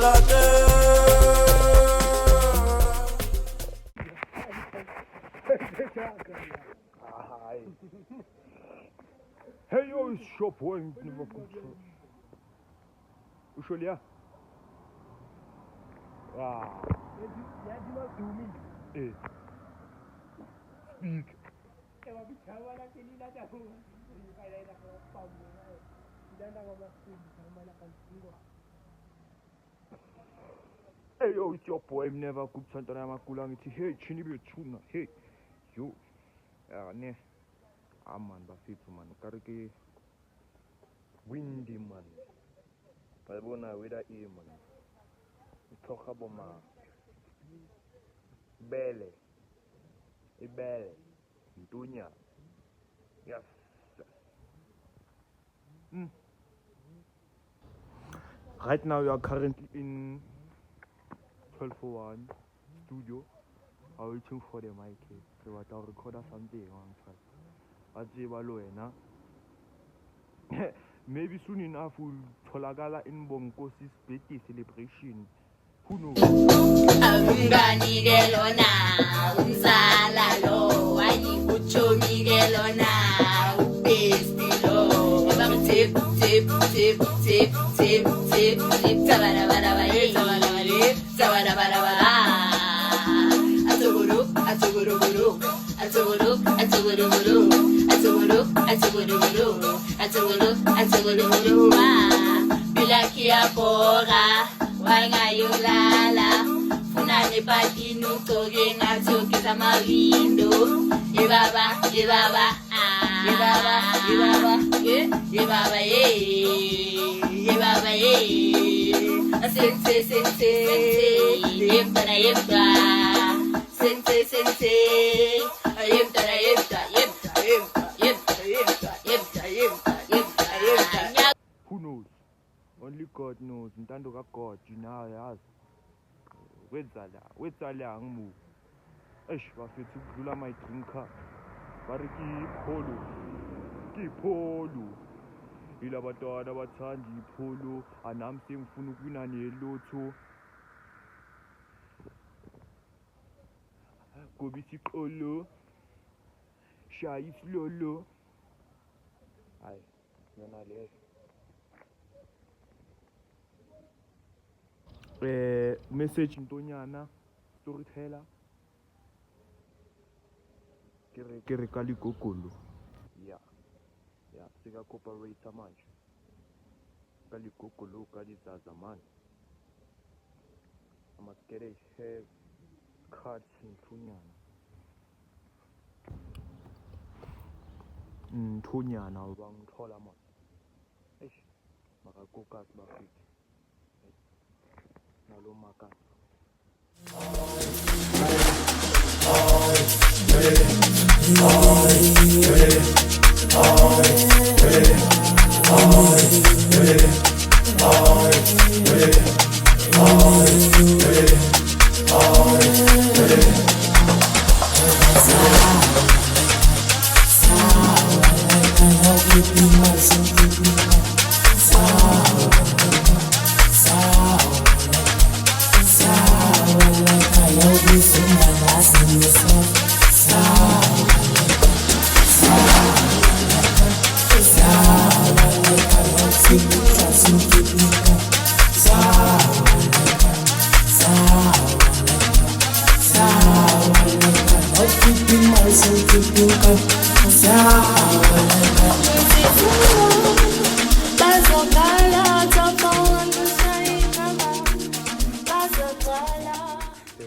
Hey yo, shop point never could. You show ya? Eh. Speak. Hey yo, it's your boy never could Santana Makulang. Hey, Chinibi Tuna. Hey, yo. Ne. Man, Bafit man. Kariki. Windy man. Balbona with a E man. Talk about ma. Bele. Ibele. Dunya. Yes. Right now, you are currently in 1201 studio. I'm waiting for the mic. So I will record something on track. Maybe soon enough we'll tholakala in Bonkosis birthday celebration. Who knows? Tip, tip, tip, tip, tip, tip, tip, tabarabaraba, tabarabarib, tabarabaraba. Atuguru, atuguruguru, atuguru, atuguruguru, atuguru, atuguruguru, atuguru, atuguruguru. Bilaki apora, wangayulala, funane patinu toge ngatoke samavindo. Ibaba, ibaba, ibaba, ibaba. Yebaba Sente sente Yebtara yebta Sente sente Yebtara yebta Yebta yebta Yebta yebta Yebta yebta Yebta. Who knows? Only God knows. Ntando ka God jina yazi. Wetsala angimu. Bafethu kudlula my drinker. Bari Kipolo ila batwana abathanda ipolo anami sengifuna ukuwina nelotho goba isiqolo shaya isilolo hayi yona leyo message ntonyana storyteller ke re ka ligogolo ya sika cooperator manje kaligogolo kalizaza manje amasikele have cards nthunyana bangithola manje makakokasi bafike nalo makasi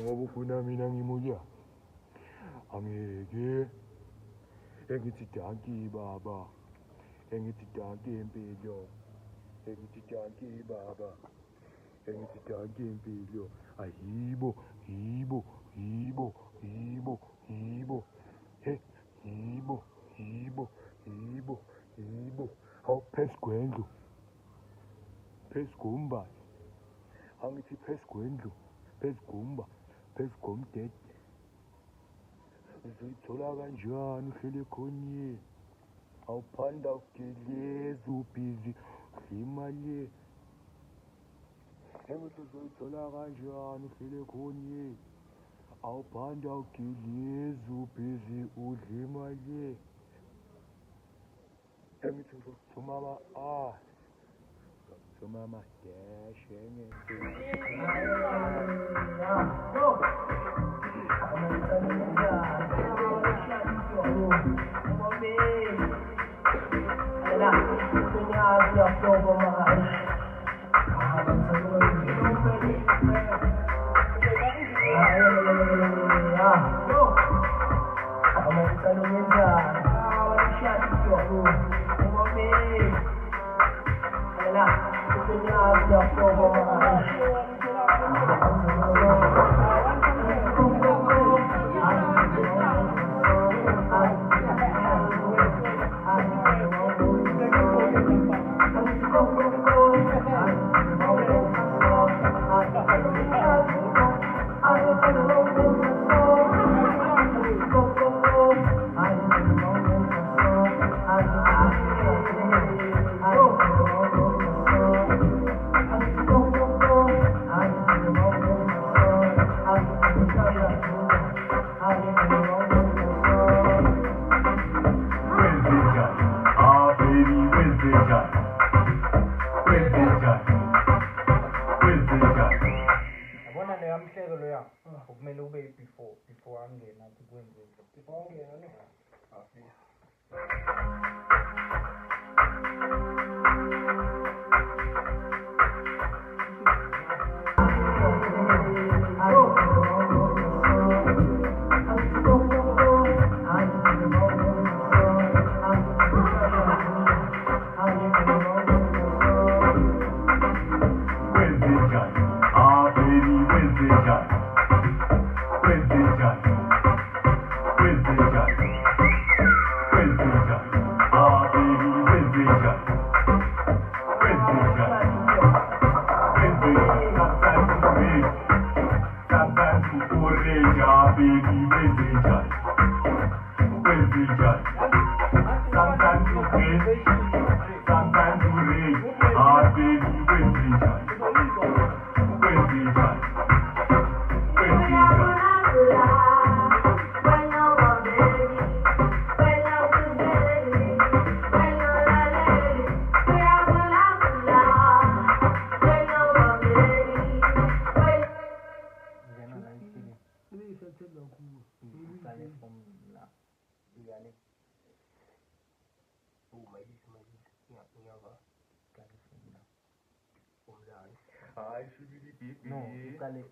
Ngobufuna mina ngimuya angeke engithi danki baba engithi danki impilo engithi danki baba engithi danki impilo ayibo yibo yibo yibo yibo he yibo yibo yibo yibo awu phesikwendlu phesigumba angithi phesikwendlu phezigumba phezigomdede uzithola kanjani uhlele khonye awuphanda ugeleza ubhizi imali Engizozithola kanjani uhlele khonye awuphanda ugilizi ubhizi udla imali engithi ngizokuzumama zumama deshe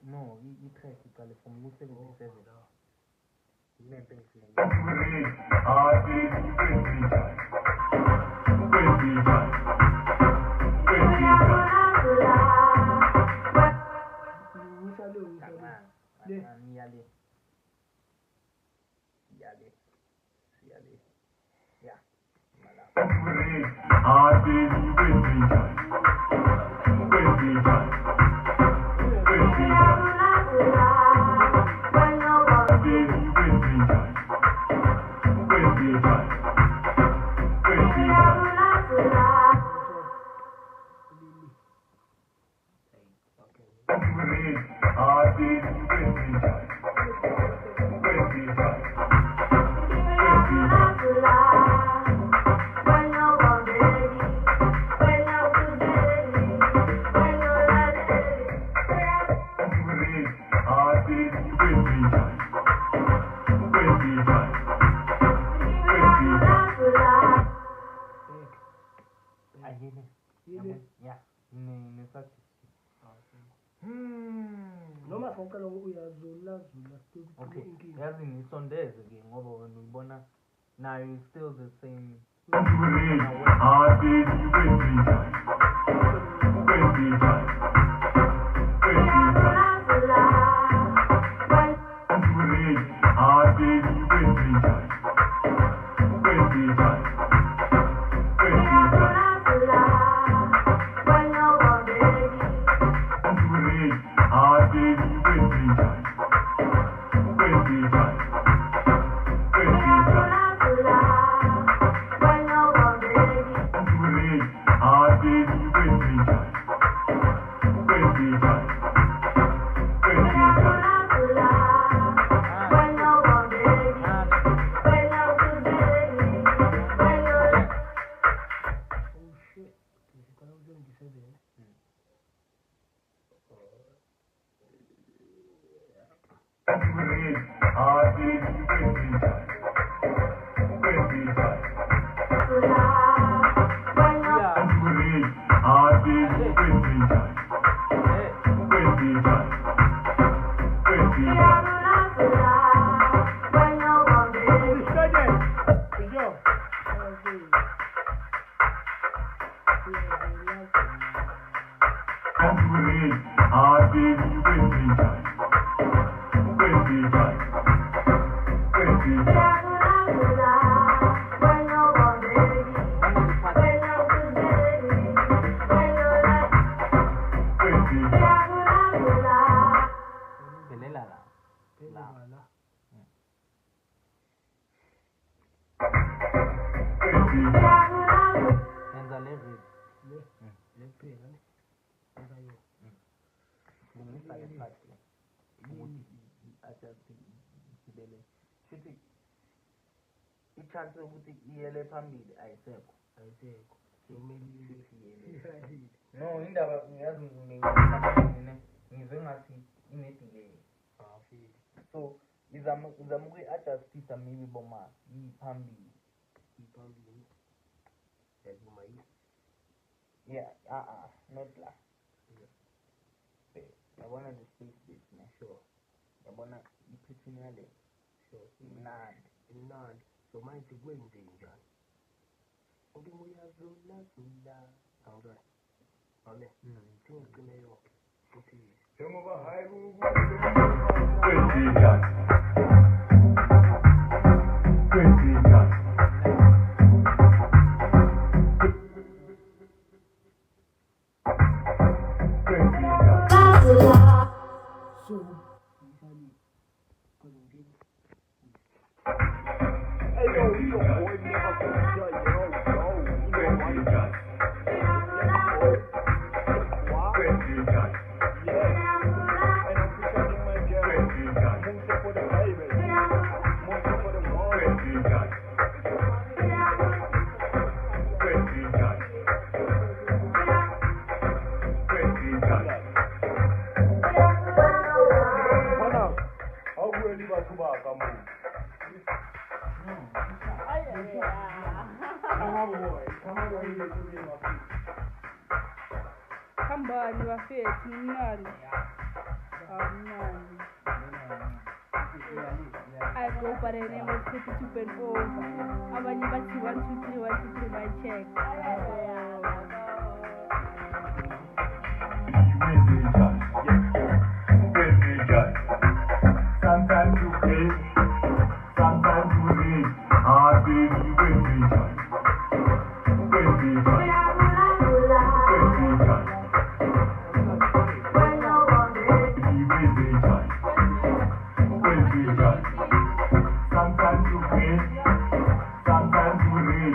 No, i-track iqale from ku-77 Okay, yazi ngisondeze ke ngoba wena uyibona nayo is still the same. Chance ukuthi iyele phambili ayisekho no indaba ngiyazi ngizwe ngathi ine-delay so izama ukuyi-adjustisa maybe boma iphambili yeah not la yabona the space bit ne sure yabona iphethini yale imnandi so manje kwenze njani umuntu uyazula awuzwa amen ngicine yonke futhi njengoba hayi Kambani bafethu mnandi. Mnandi. I go by the name of 32.0. Abanye bathi 1 2 3 1 2 3 my check. Sometimes you pay, sometimes you read. Baby, sometimes you pay, sometimes you read. Sometimes you pay, sometimes you read.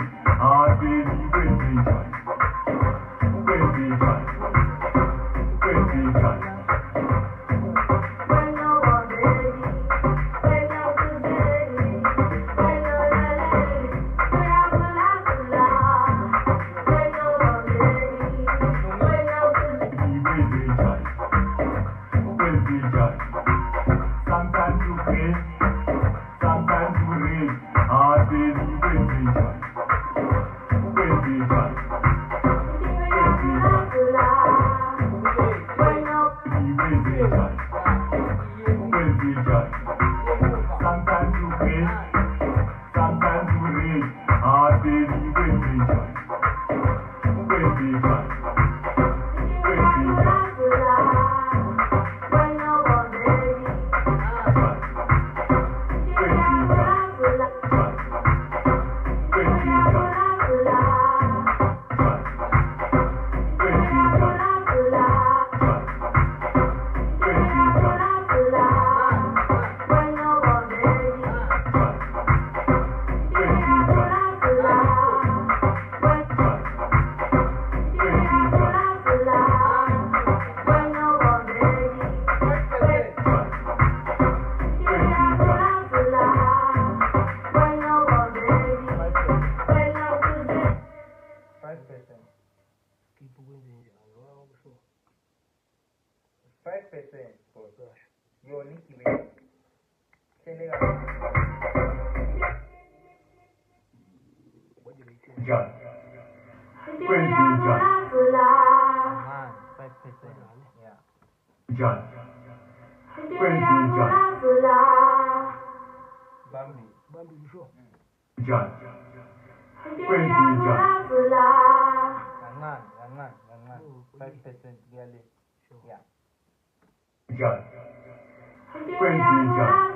Sometimes you pay, sometimes you read. John. Wendy John. 5%. Yeah. John. Wendy John. Bambi. John. Wendy John. Gangan. 5% girly. Yeah. John. Wendy John.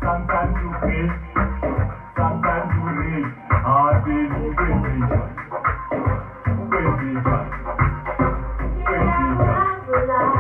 Sometimes you pray, sometimes you read, baby, Wendy John. Wendy John. Wendy John.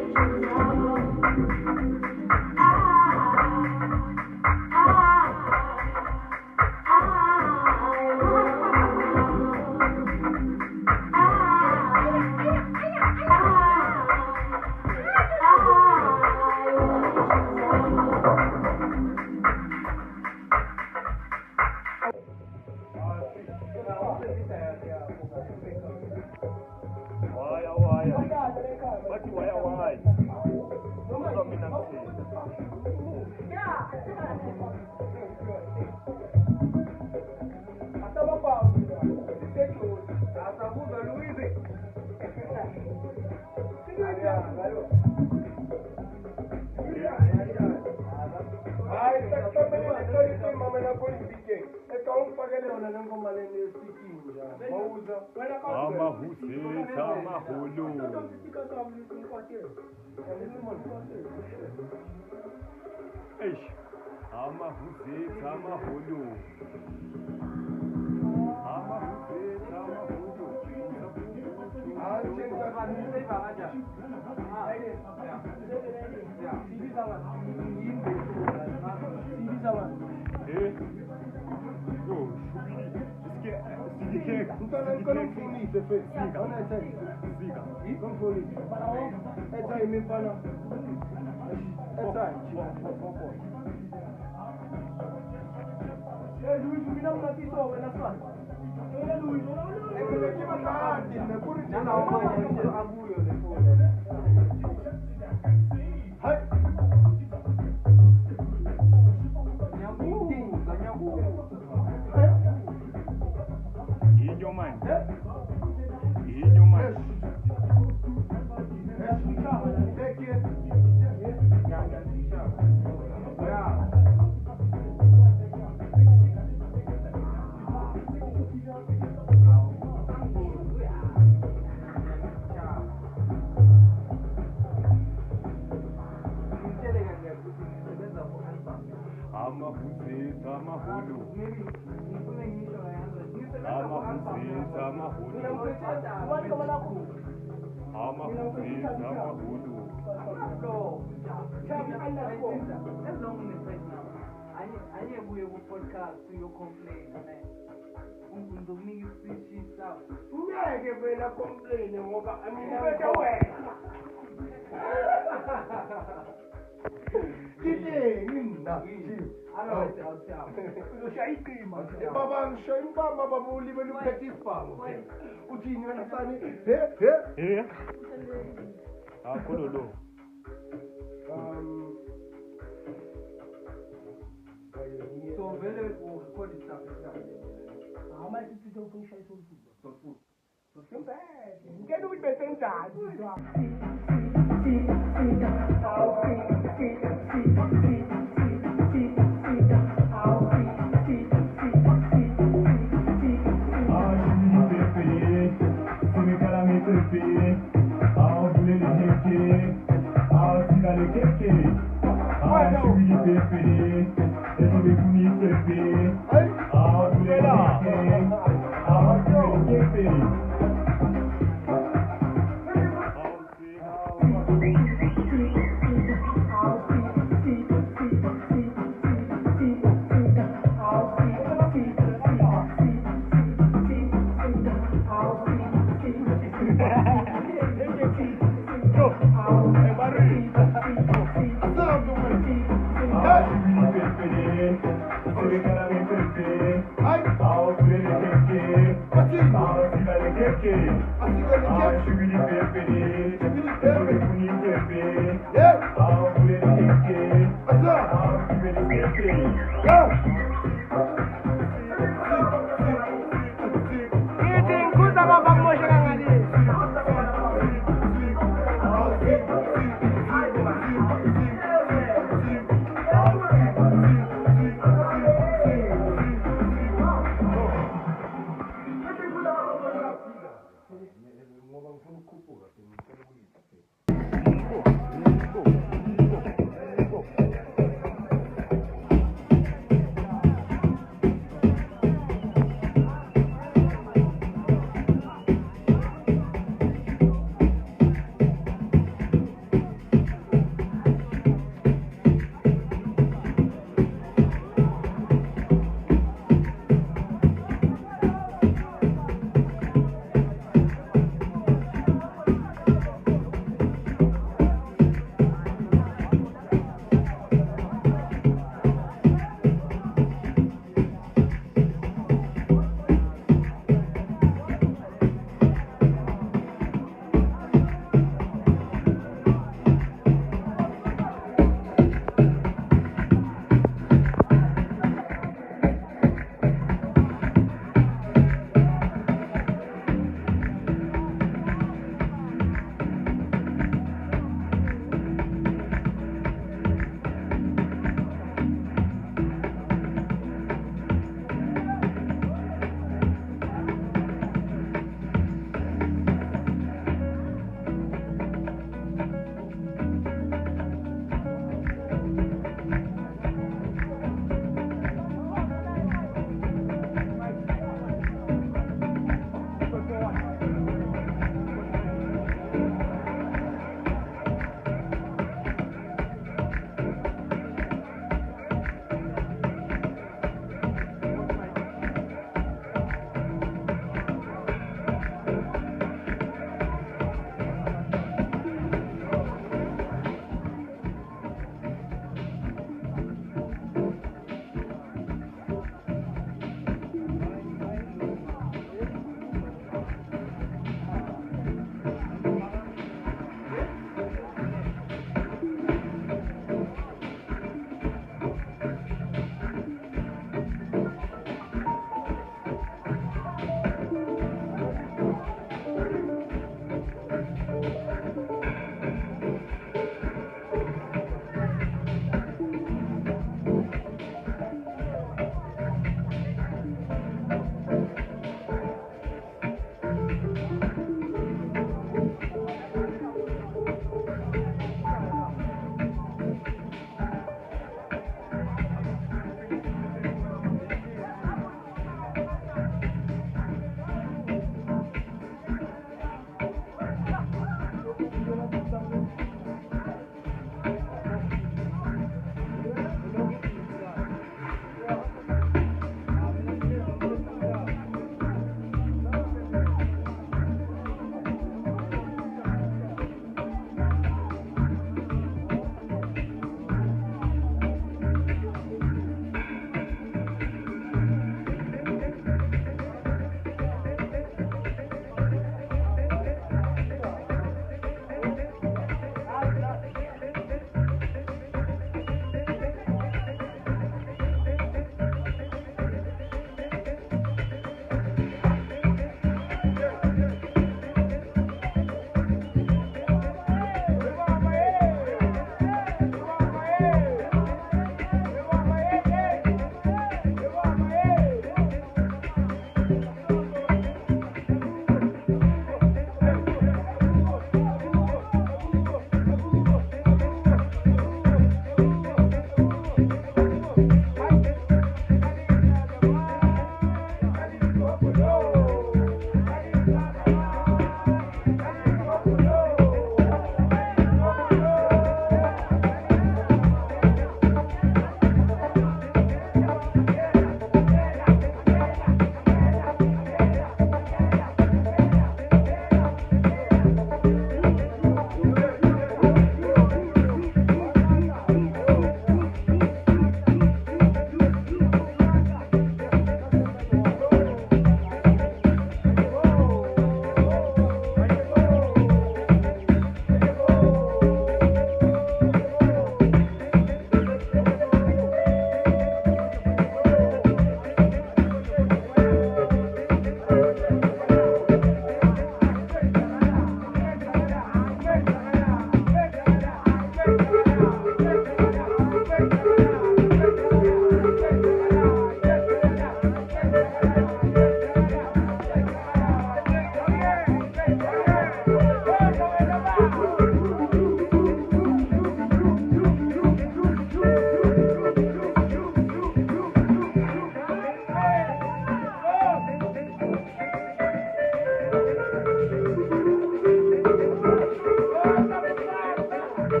Hey,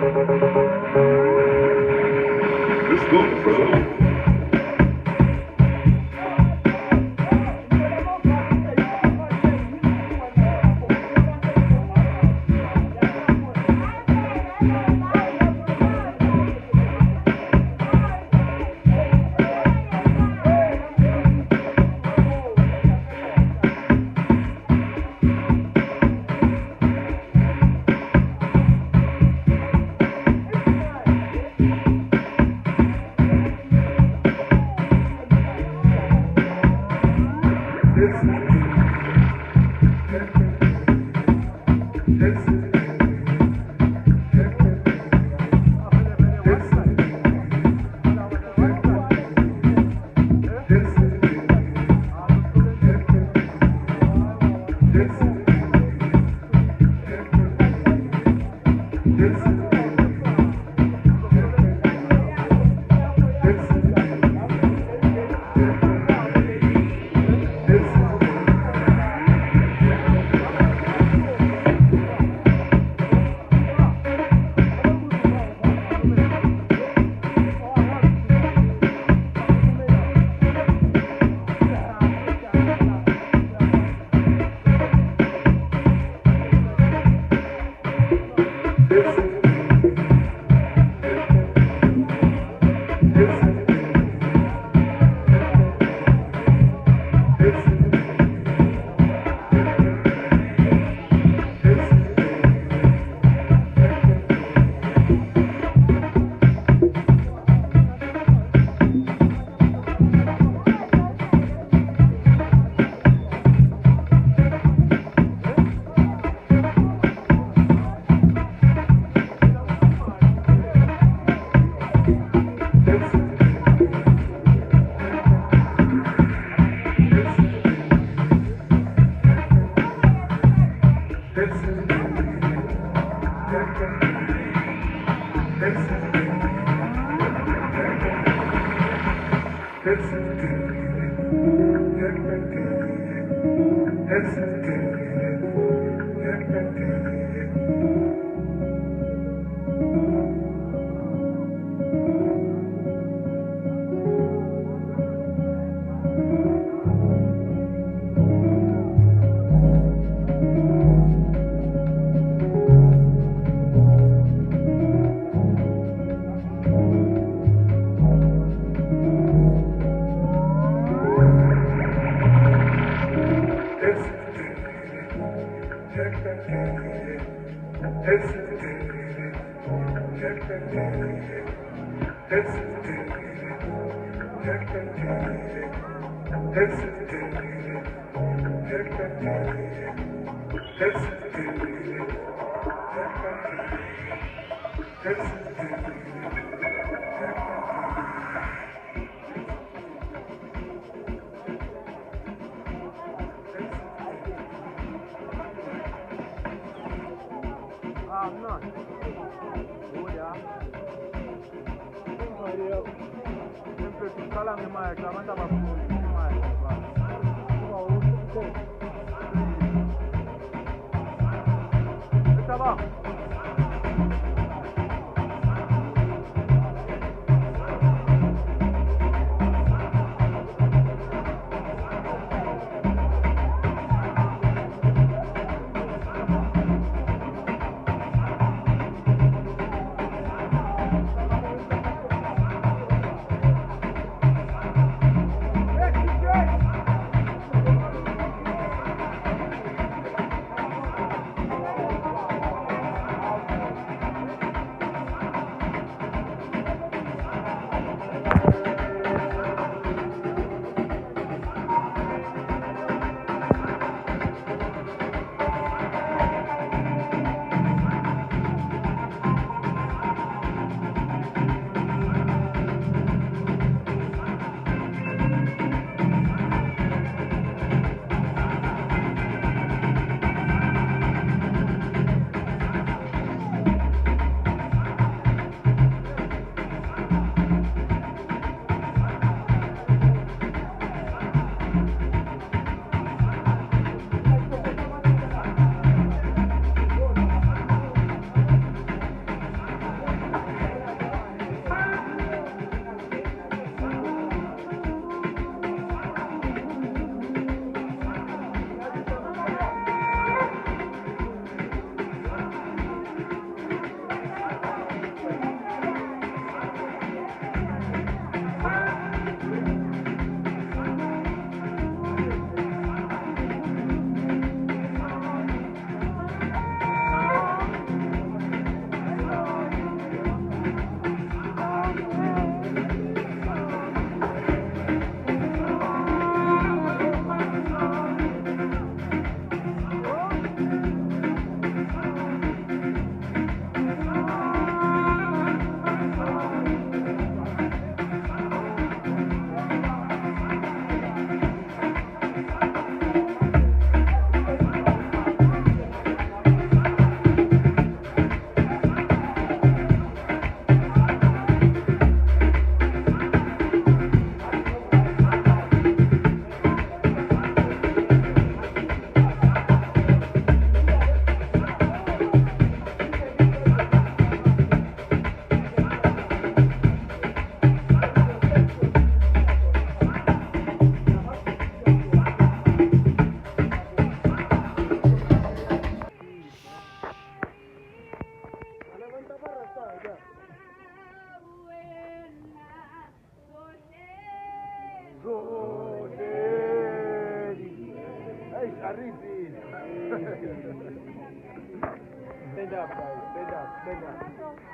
Let's go, bro.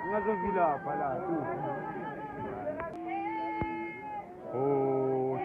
Ungazovila phala tu. Oh,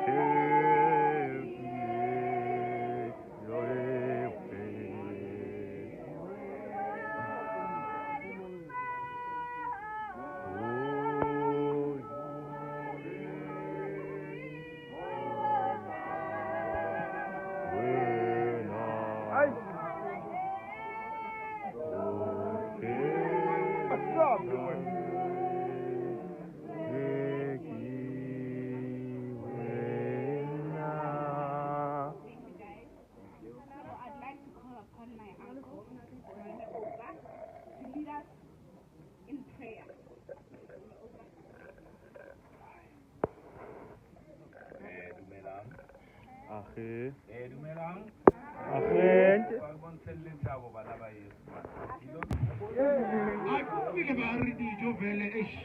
Akufike bari dijo vele eish.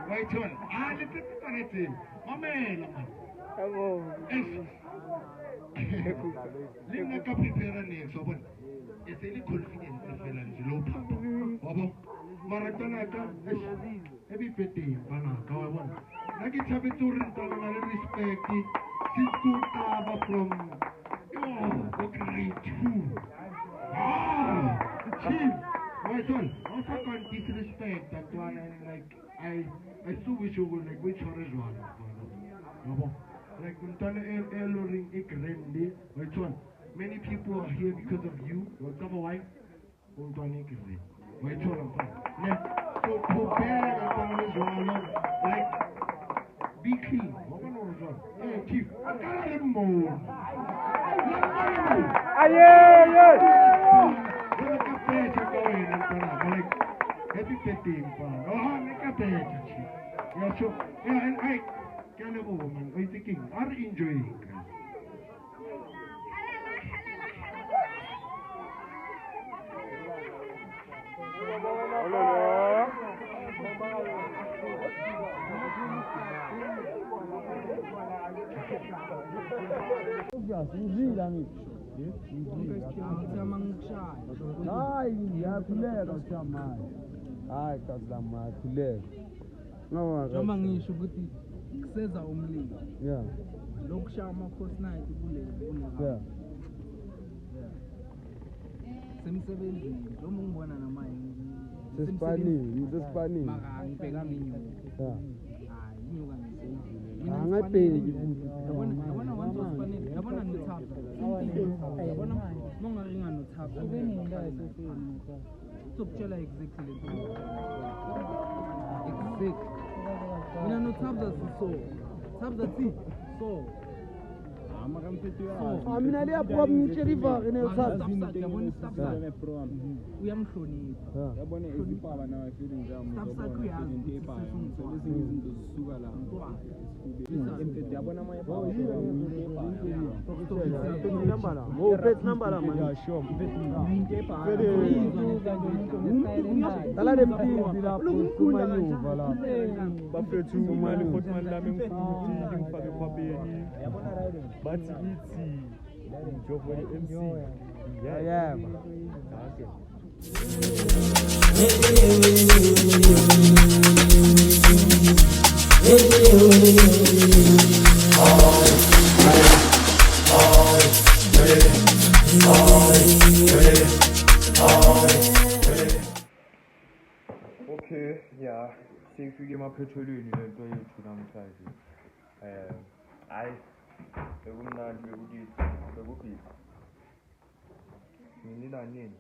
Wayithola. Ah lethi kanethini. Mamela man. Yabo. Lingaka prepare next wabona. Eseli confident vela nje lo papa. Wabo. Mara tanaka happy birthday bana ka wabona. Naki thabe tsuri ntana na respect. Sikutaba from grade 2. Chief. Wayithola. Also can't disrespect that one and like I so wish you would like which orange one. Wabo. Like Eloring Ikrende, many people are here because of you. Your cover wife, so prepare like be clean. Hey Chief, I got him more. Happy birthday, Chief. Yeah, so yeah, and I. Can a woman, I thinking, are enjoying. Noma ngisho ukuthi kuseza umlilo. Yeah. Lokushaya ama-course night kule. Yeah. Semsebenzini noma ungibona namanje. Sesipaniwe. Maka ngibhekanga inyuka. Yeah. Hayi inyuka ngiseyivile. Angabheki. Yabona once wasifanele. Yabona nothapha. Yabona mongaringa nothapha. Uzokutshela exactly le nto. Exactly. Mina nothapha siso. Thapha thi so. Mina le apho mtsheliva ene uthatha yabona isitapsa uyamhlonipha yabona izipaba nawe feeling jam isitapsa kuyazi ezinye izinto zisuka la yabona ama number la mo pet number la man ya sure dala de mtindi la kumanyuva la bafethu mali khotman la mengfuthi ngifake ekhwapeni bathi ithi njovo le MC yeah okay Okay, yeah, sifike emaphethelweni lento yethu namhlanje. Hayi bekumnandi bekubhizi. Nginila nini?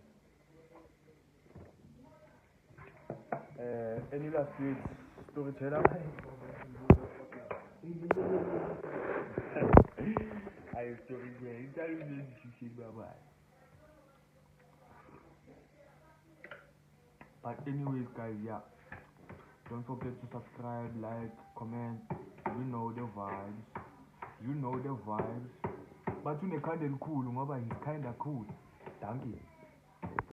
Any last week storyteller? I storyteller. Interview this bye. But anyways, guys, yeah. Don't forget to subscribe, like, comment. You know the vibes. But you can't cool, he's kinda cool. Thank you.